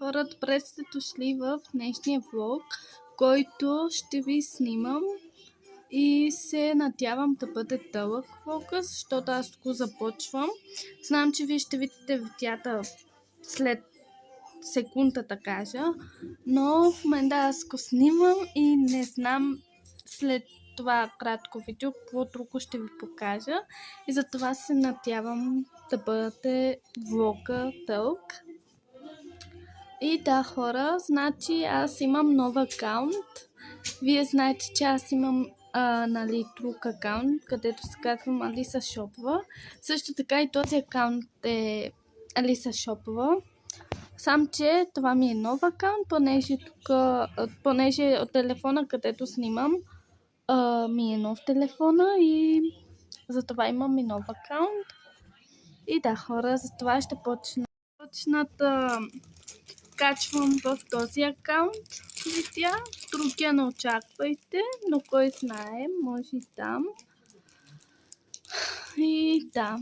Хора, добре сте дошли в днешния влог, който ще ви снимам и се надявам да бъде дълъг влога, защото аз го започвам. Знам, че вие ще видите видеята след секунда, да кажа, но в момента аз го снимам и не знам след това кратко видео какво друго ще ви покажа и затова се надявам да бъде влога дълъг. И да, хора, значи аз имам нов акаунт. Вие знаете, че аз имам друг акаунт, където се казвам Алиса Шопова. Също така и този акаунт е Алиса Шопова. Сам, че това ми е нов акаунт, понеже от телефона, където снимам, ми е нов телефона и затова имам и нов акаунт. И да, хора, затова ще почна да качвам в този акаунт видеа. Другия не очаквайте, но кой знае, може и там. И да,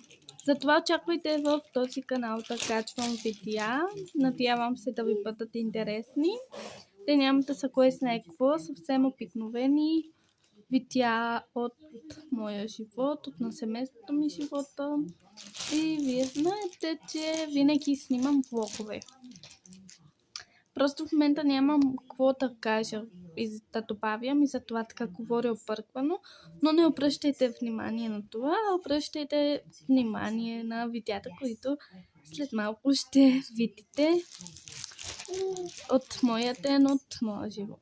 затова очаквайте в този канал да качвам видеа. Надявам се да ви бъдат интересни. Те няма да са кой знае какво, съвсем обикновени видеа от моя живот, от на семейството ми живота. И вие знаете, че винаги снимам влогове. Просто в момента нямам какво да кажа и да добавям и затова така говоря обърквано, но не обръщайте внимание на това, обръщайте внимание на видеята, които след малко ще видите от моя ден, от моя живот.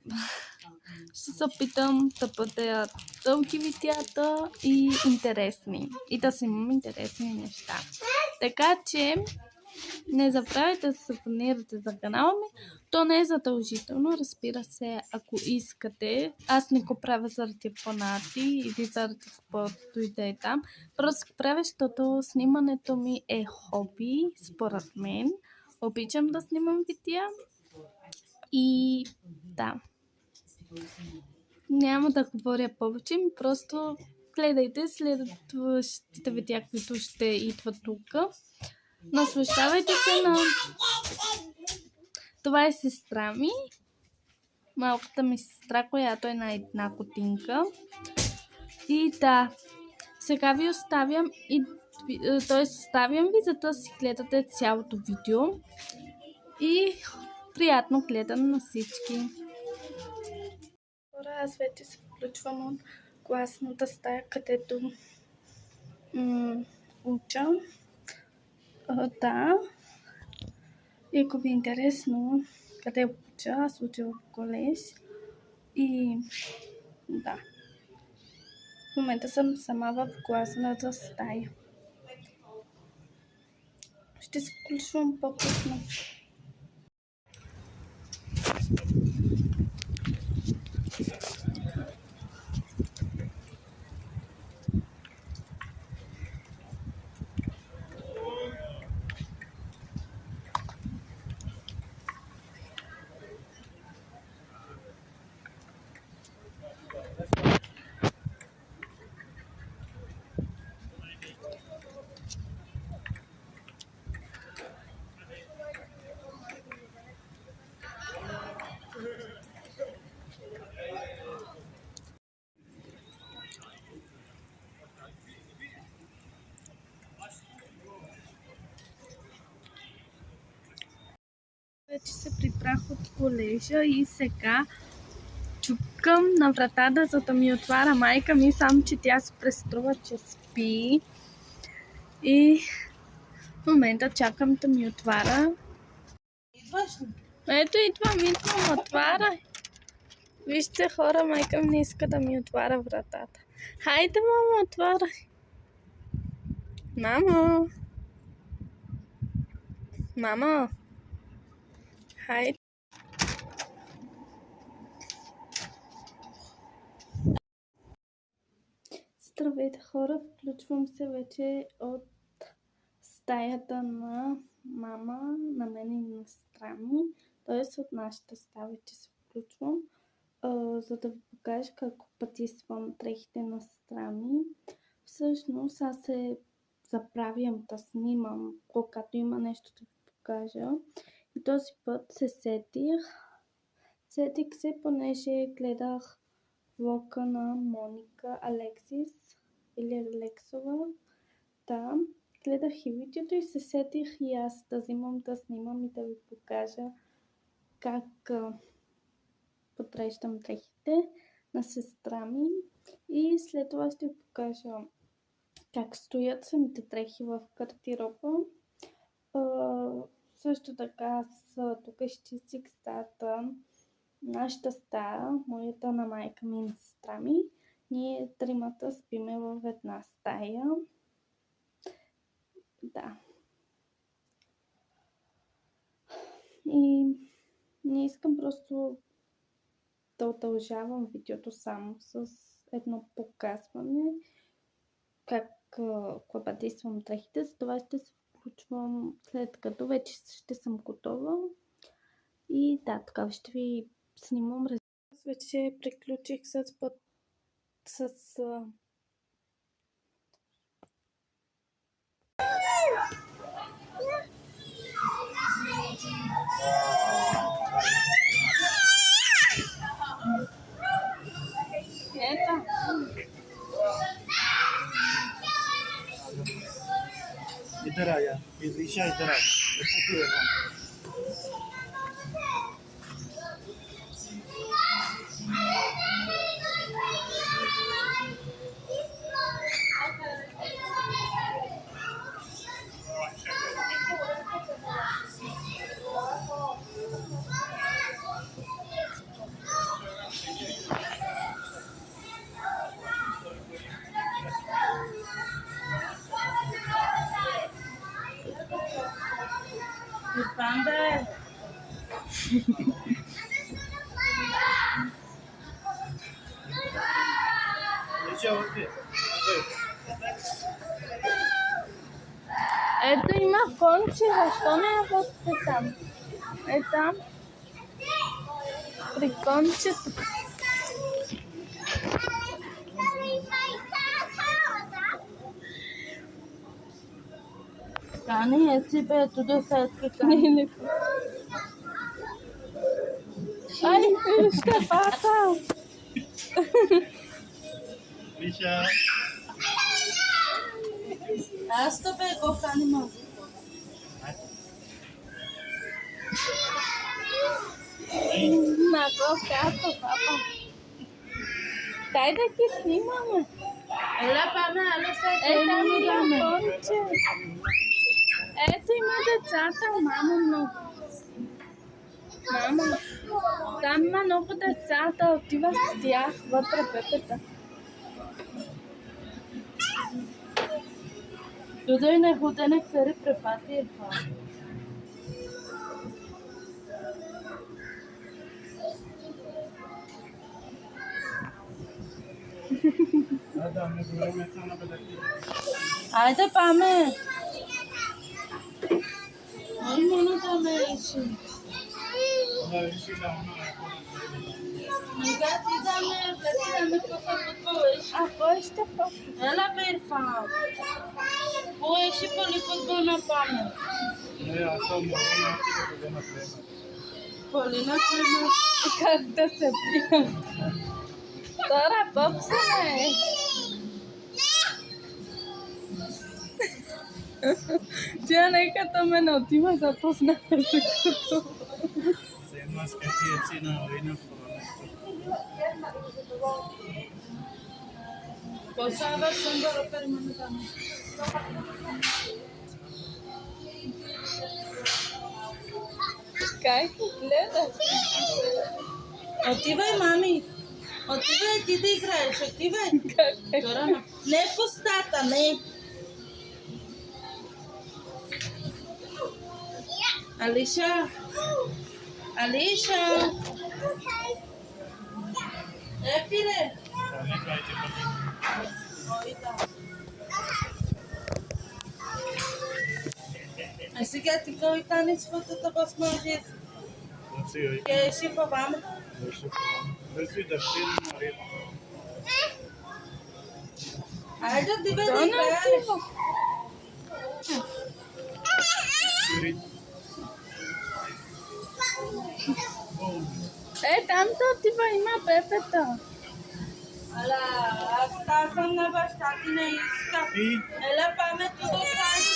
Ще се опитам да бъдат дълги видеята и интересни и да снимам интересни неща. Така че не забравяйте да се абонирате за канала ми. То не е задължително, разбира се, ако искате. Аз не го правя заради абонати или заради каквото и да е там. Просто го правя, защото снимането ми е хоби, според мен. Обичам да снимам видеа. И да. Няма да говоря повече, просто гледайте следващите видеа, които ще идват тук. Наслаждавайте се на... Това е сестра ми. Малката ми сестра, която е на една годинка. И да, сега ви оставям оставям ви, за да си гледате цялото видео. И приятно гледане на всички. Аз вече се включвам от класната стая, където уча. Да. И ако ви е интересно къде уча, аз уча в колеж. И да. В момента съм сама в класната стая. Ще се включвам по-късно. Вече се прибрах от колежа и сега чукам на вратата, за да ми отваря майка ми, само че тя се преструва, че спи. И в момента чакам да ми отваря. Идваш ли? Ето идвам, отваря. Вижте, хора, майка ми не иска да ми отваря вратата. Хайде, мамо, отваряй. Мамо. Мамо. Хайде. Здравейте, хора, включвам се вече от стаята на мама, на мен и на сестра ми, т.е. от нашата стая вече се включвам, за да ви покажа как пътисвам дрехите на сестра ми. Всъщност аз се заправям да снимам, когато има нещо да ви покажа Този път се сетих. Сетих се, понеже гледах влога на Моника Алексис или Алексова. Да, гледах и видеото и се сетих и аз да взимам да снимам и да ви покажа как подреждам дрехите на сестра ми. И след това ще ви покажа как стоят самите дрехи в гардероба. Също така аз тук изчистих стаята, нашата стая, моята на майка ми и на сестра ми. Ние тримата спиме в една стая. Да. И не искам просто да удължавам видеото само с едно показване как клапатисвам дрехите, за това ще се включвам след като вече ще съм готова. И да, тогава ще ви снимам. Аз вече приключих с Ето. इधर आ जा ईशा इधर आ ईशा ओके Ето има конче, защо не я пътите там? Е там. При кончето. Tani ऐसे पे तू तो साथ के Не, не. Ай, ще пата. ईशा आज तो पे को खाने में నాకు కాదు పాప. Sai daqui sim, mamãe. ela para me ela sai É tem da no minha lugar me ponte. É tu e manda chata, mamãe não. Mamãe. Tamma não pode chata, tu vai stiar, outra pepeta. तुझे ने खुद ने सारे प्रपाती है هذا من غير ما انا بدك आज तो पामे और मनो तो मैं इसी لا ईशा لا निगा तीजा में गति में को को Aposta, papai. ela perfá वो ऐसी पोली फुटबॉल ना पामे मैं आता हूं मैं आके देना पड़ेगा पोली ना करना Canta sempre. Tora boxa, né? Já nem que eu também não tive essa posna. Same mass कहती है अच्छी ना वही ना cosa agar सुंदर पर मन का Cai que leda. होती भाई मामी होती भाई दीदी कराए शक्ति भाई करो ना ले पुस्ता तने Alicia Alicia pire खाने का así que ti ko itani foto to bas mais ऐसे ही que se for vamos वैसे दक्षिण मारे ai já dibe Dona de Tiva. पूरी Tanto tipo ima Pepeta. Ala, asta sam na baštatina iska. И Ela pamet do sadu.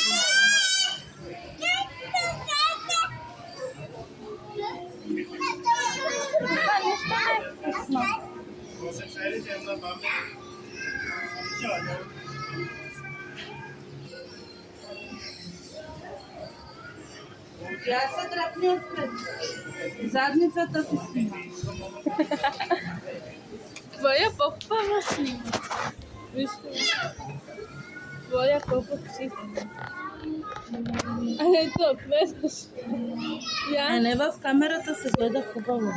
Pa nešto nevkusno. после шерите една баба. Чао. Ja se drapni odpred. Zadnicата ti snima. Tvoja popava snima. Više. Tvoja popa čista. А ето, гледаш. Я, Не, в камерата се гледа хубаво.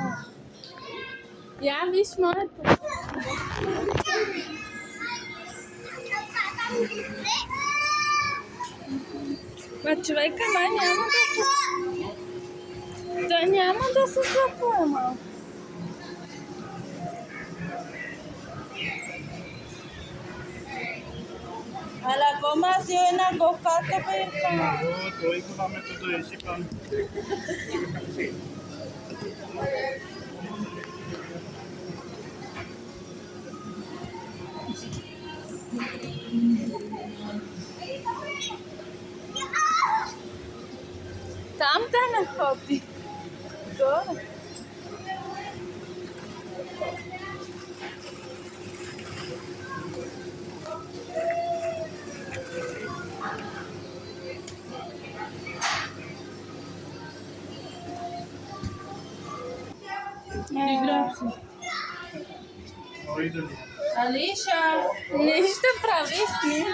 я виж моето. Ма човека май няма да се... Той няма да се запоема. Ala, como así una go-kart pa yung sama? Той това ме тук да си пам. Там да не ходи. Горе. Играм се. Ой, дали. Алиша! Нищо прави сни.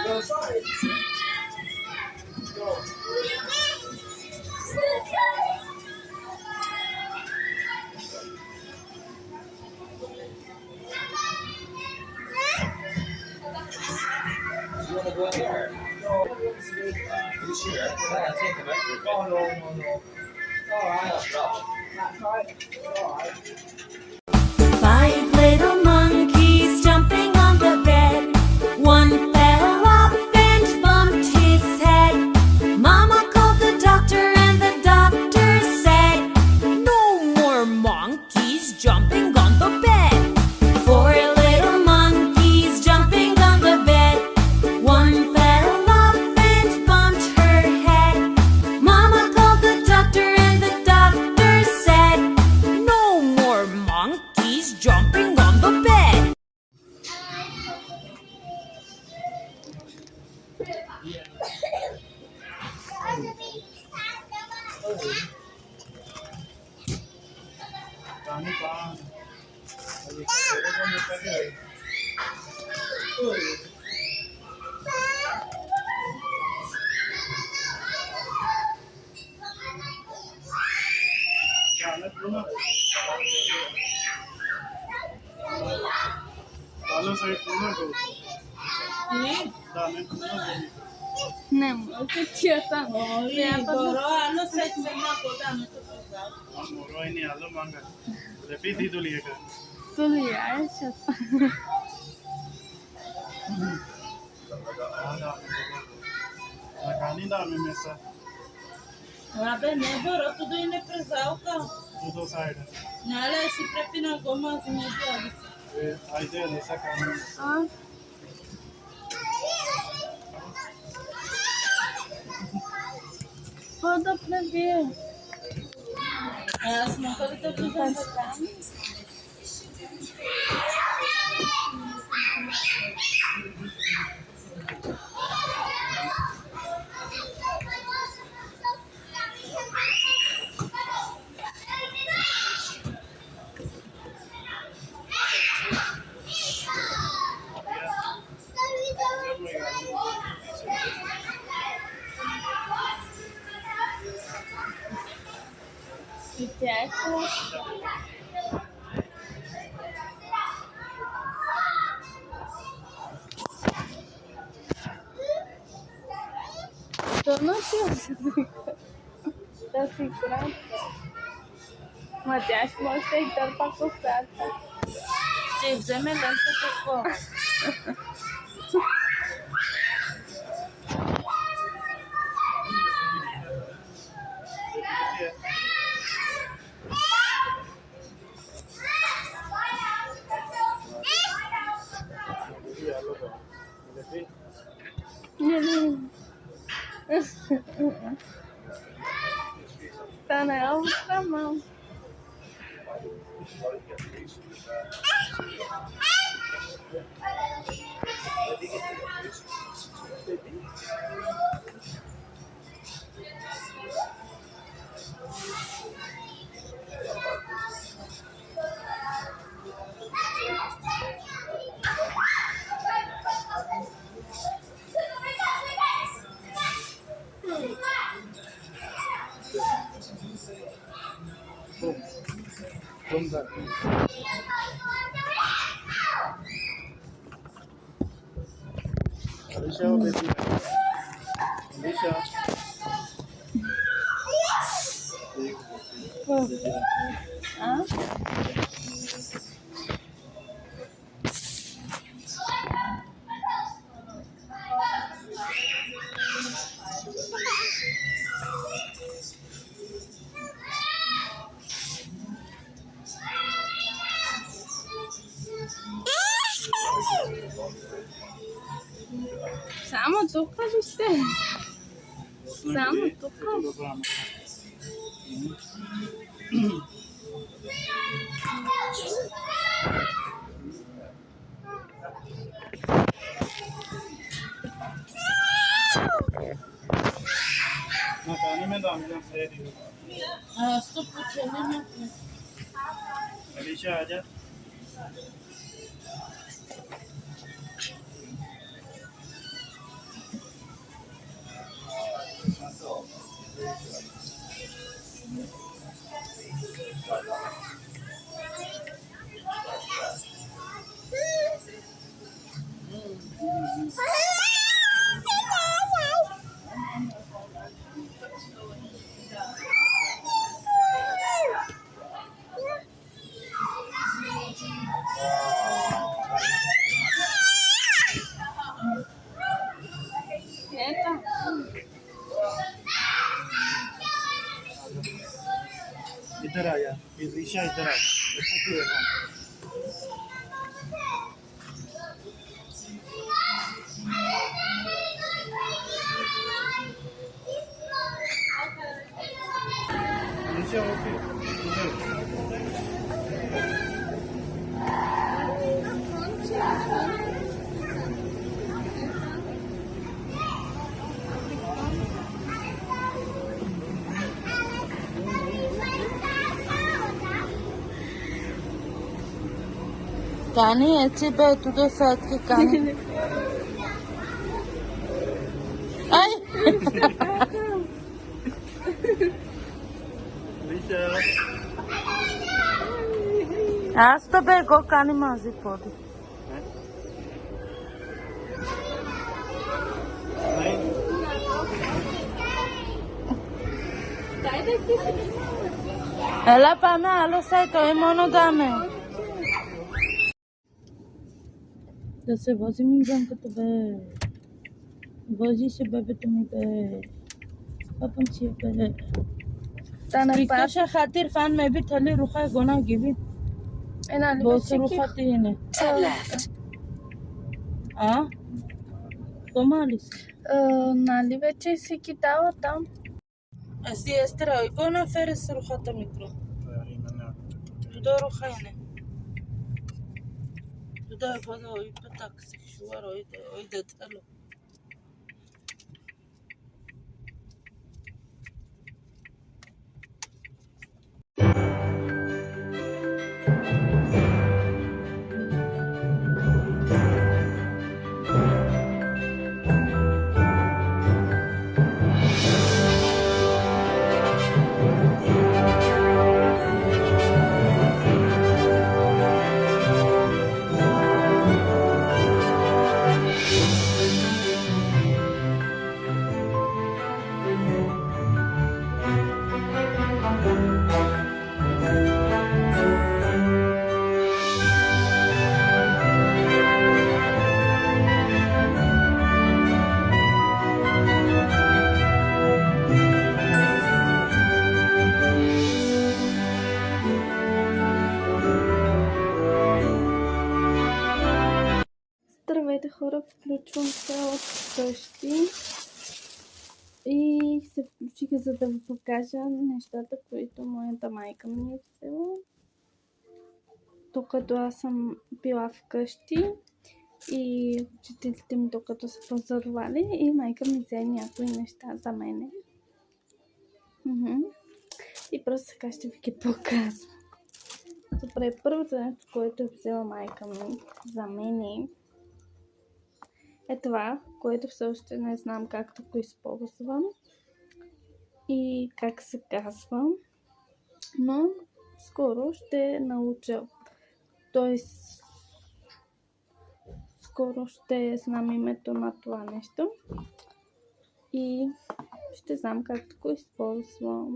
You want to go in there? No. Are you sure? I gotta take him out for a bit. Oh, no. It's all right. Five little monkeys jumping on the bed. One fell off and bumped his head. Mama called the doctor and the doctor said, "No more monkeys jumping on the bed." Four little monkeys jumping on the bed. One fell off and bumped her head. Mama called the doctor and the doctor said, "No more monkeys jumping on the bed." Kani pa. Ali kare ko mukha ke. Janet luna. Dalo side luna ko. И? Janet luna. Не може тя там. Ой, горо, ано се цена кода ме то казал. Moro ini alo manga. Tapi di tu lihat kan. То ли я сейчас? Na kani da me mesa. Абе, не горо, туду и не презалка. Tudo side. Нале си препина гома си не дали. Aide nessa kani. А? Какво да прави? Аз мога ли да влизам Там? И тя е сладка. То носил да си кратка. Ма тя ще може да и търпа косата. Ще вземе лента какво? утро, мам. Alicia, baby. Alicia. Ah? Само тук ли сте? Само тук. Nakani में दाम जान से दी आज तो पूछे नहीं मैं अलीशा आजा Ето. इधर आया अलीशा इधर आ अच्छा क्यों है Alisha okay Kani eti be tu do saat ke kani. Ay. Alisha आज तो be go kani mazi podi. नहीं Ela pa me alo sai to imono dame. Da se vozi mi zanka to be. Vozi se bebe to mi be. Papam si be. Tana Pikasha khatir fan me bi thali rukha gona gibi. Enali Bosu rukha tine. Ah? Komalis. Нали вече си кидала там? Asi estera gona feres rukha ta mikro. Do rukha ine. Da fada oy patak se shuar oy de talo. Здравейте хора, включвам се от вкъщи. И се включиха, за да ви покажа нещата, които моята майка ми е взела. Докато аз съм била вкъщи и учителите ми докато са пазарували и майка ми взе някои неща за мене. И просто сега ще ви ги показвам. Добре, първото нещо, което е взела майка ми за мене е това, което все още не знам как да го използвам и как се казва, но скоро ще науча, т.е. скоро ще знам името на това нещо и ще знам как да го използвам.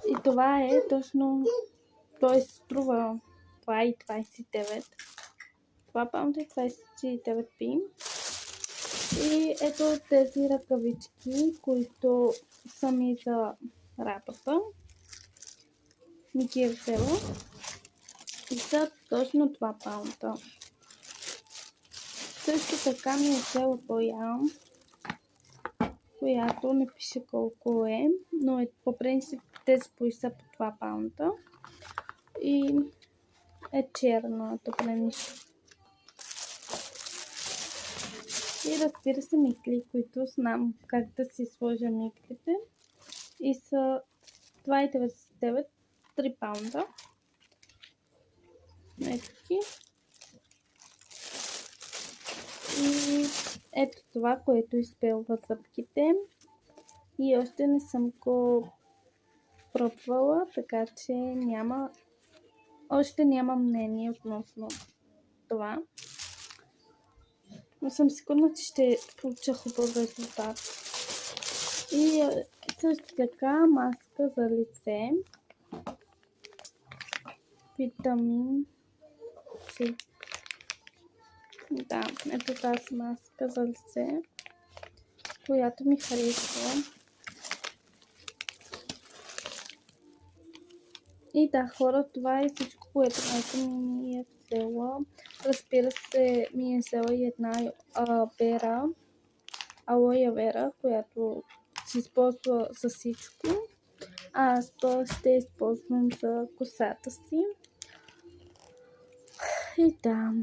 И това е точно, т.е. струва 2,29. Това паунта е 29 пи. И ето тези ръкавички, които са ми за работа. Ми ги е взела. И са точно 2 паунта. Също така ми е взела боя, която не пише колко е, но е по принцип тези бои са по 2 паунта. И е черна, добре нищо. И разбира се микли, които знам как да си сложа миклите. И са 2,99, 3 паунда. Ето ги. И ето това, което изпелва зъбките. И още не съм го пробвала, така че още няма мнение относно това. Но съм сигурна, че ще получа хубав резултат. И също така маска за лице. Витамин С. Да, ето тази маска за лице, която ми харесва. И да, хора, това е всичко, което майка ми е взела. Разбира се, ми е взела и една алоя вера, която се използва за всичко. Аз ще използвам за косата си. И да.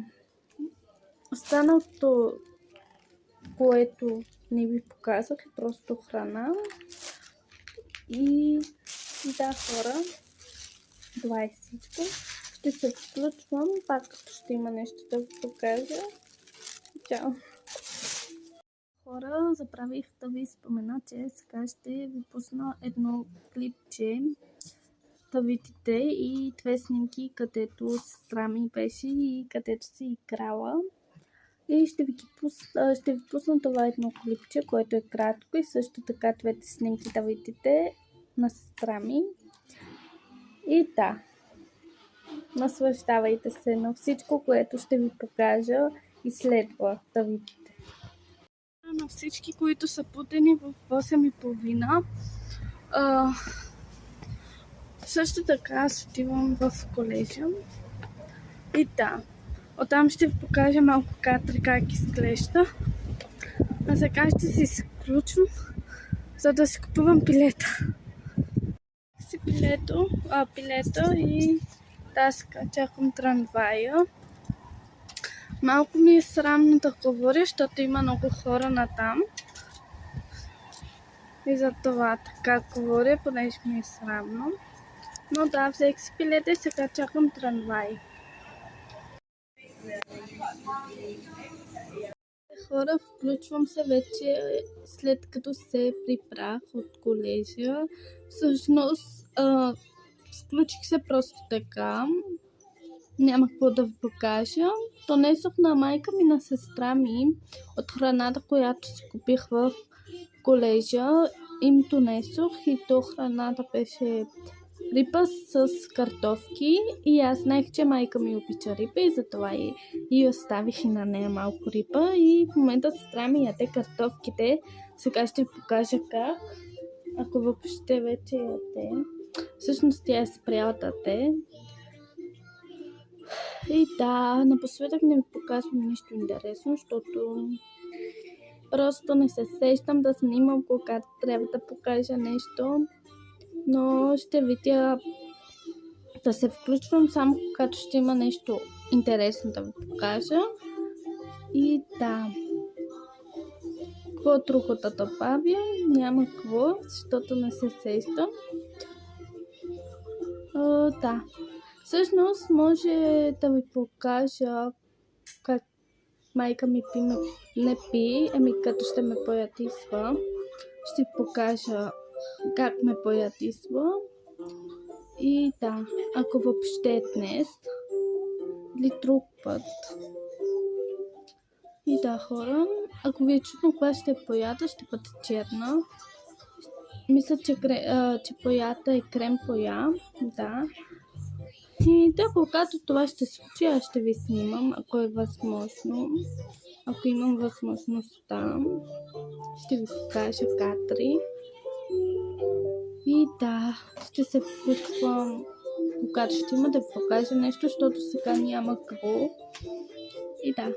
Останалото, което не ви показах, е просто храна. И да, хора, това е всичко. Ще се включвам, пак като ще има нещо да ви покажа. Чао! Хора, забравих да ви спомена, че сега ще ви пусна едно клипче да видите и 2 снимки, където сестра ми беше и където си играла. И ще ви пусна това едно клипче, което е кратко и също така 2 снимки да видите на сестра ми. И да, наслаждавайте се на всичко, което ще ви покажа и следва да видите. На всички, които са будени в 8:30. Също така аз отивам в колежа. И да, оттам ще ви покажа малко кадри как изглежда. А сега ще се изключвам, за да си купувам билета. Си билето и да, сега чакам трамвая. Малко ми е срамно да говоря, защото има много хора натам. И за това така говоря, понеже ми е срамно. Но да, взех си билета и сега чакам трамвай. Хора, включвам се вече след като се прибрах от колежа. Всъщност, включих се просто така. Няма какво да ви покажа. Донесох на майка ми, на сестра ми от храната, която си купих в колежа. Им донесох и то храната беше риба с картофки и аз знаех, че майка ми обича риба и затова и оставих и на нея малко риба и в момента сестра ми яде картофките. Сега ще ви покажа как, ако въобще вече яде. Всъщност тя е спряла да яде. И да, напоследък не ви показвам нищо интересно, защото просто не се сещам да снимам, когато трябва да покажа нещо, но ще видя да се включвам само когато ще има нещо интересно да ви покажа. И да. Какво друго да добавя? Няма какво, защото не се сещам. Да. Всъщност може да ви покажа как майка ми не пи, като ще ме поядисва. Ще ви покажа как ме поядисва. И да, ако въобще днес или друг път. И да, хора, ако ви е чудно кога ще пояда, ще бъде черна. Мисля, че поята е крем поя, да. И да, когато това ще се случи, аз ще ви снимам, ако е възможно. Ако имам възможността, ще ви покажа кадри. И да, ще се включвам, когато ще има да ви покажа нещо, защото сега няма какво. И да.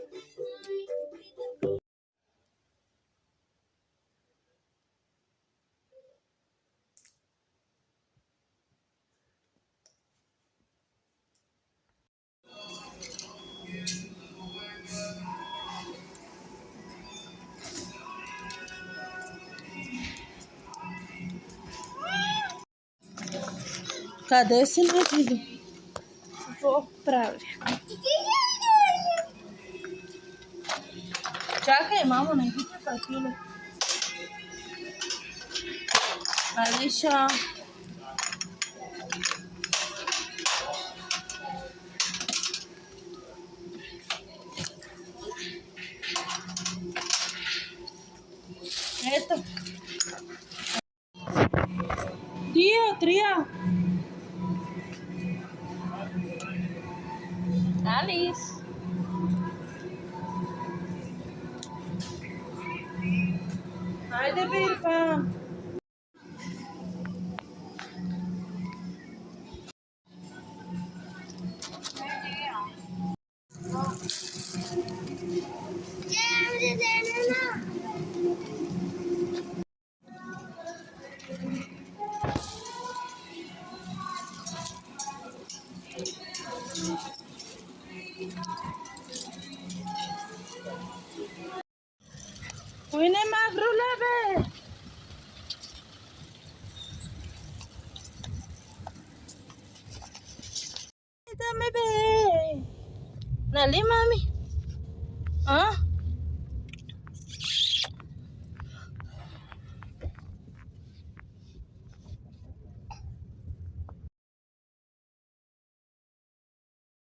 Къде си, Матвидо? Какво правя? Чакай, мамо, не ги прекъсвай. Алиша. Ето. Трия. Алис! Хайде, бе, Ирфан. Uy, ne magrula, be. Dame, be. Nali, mami. Ah?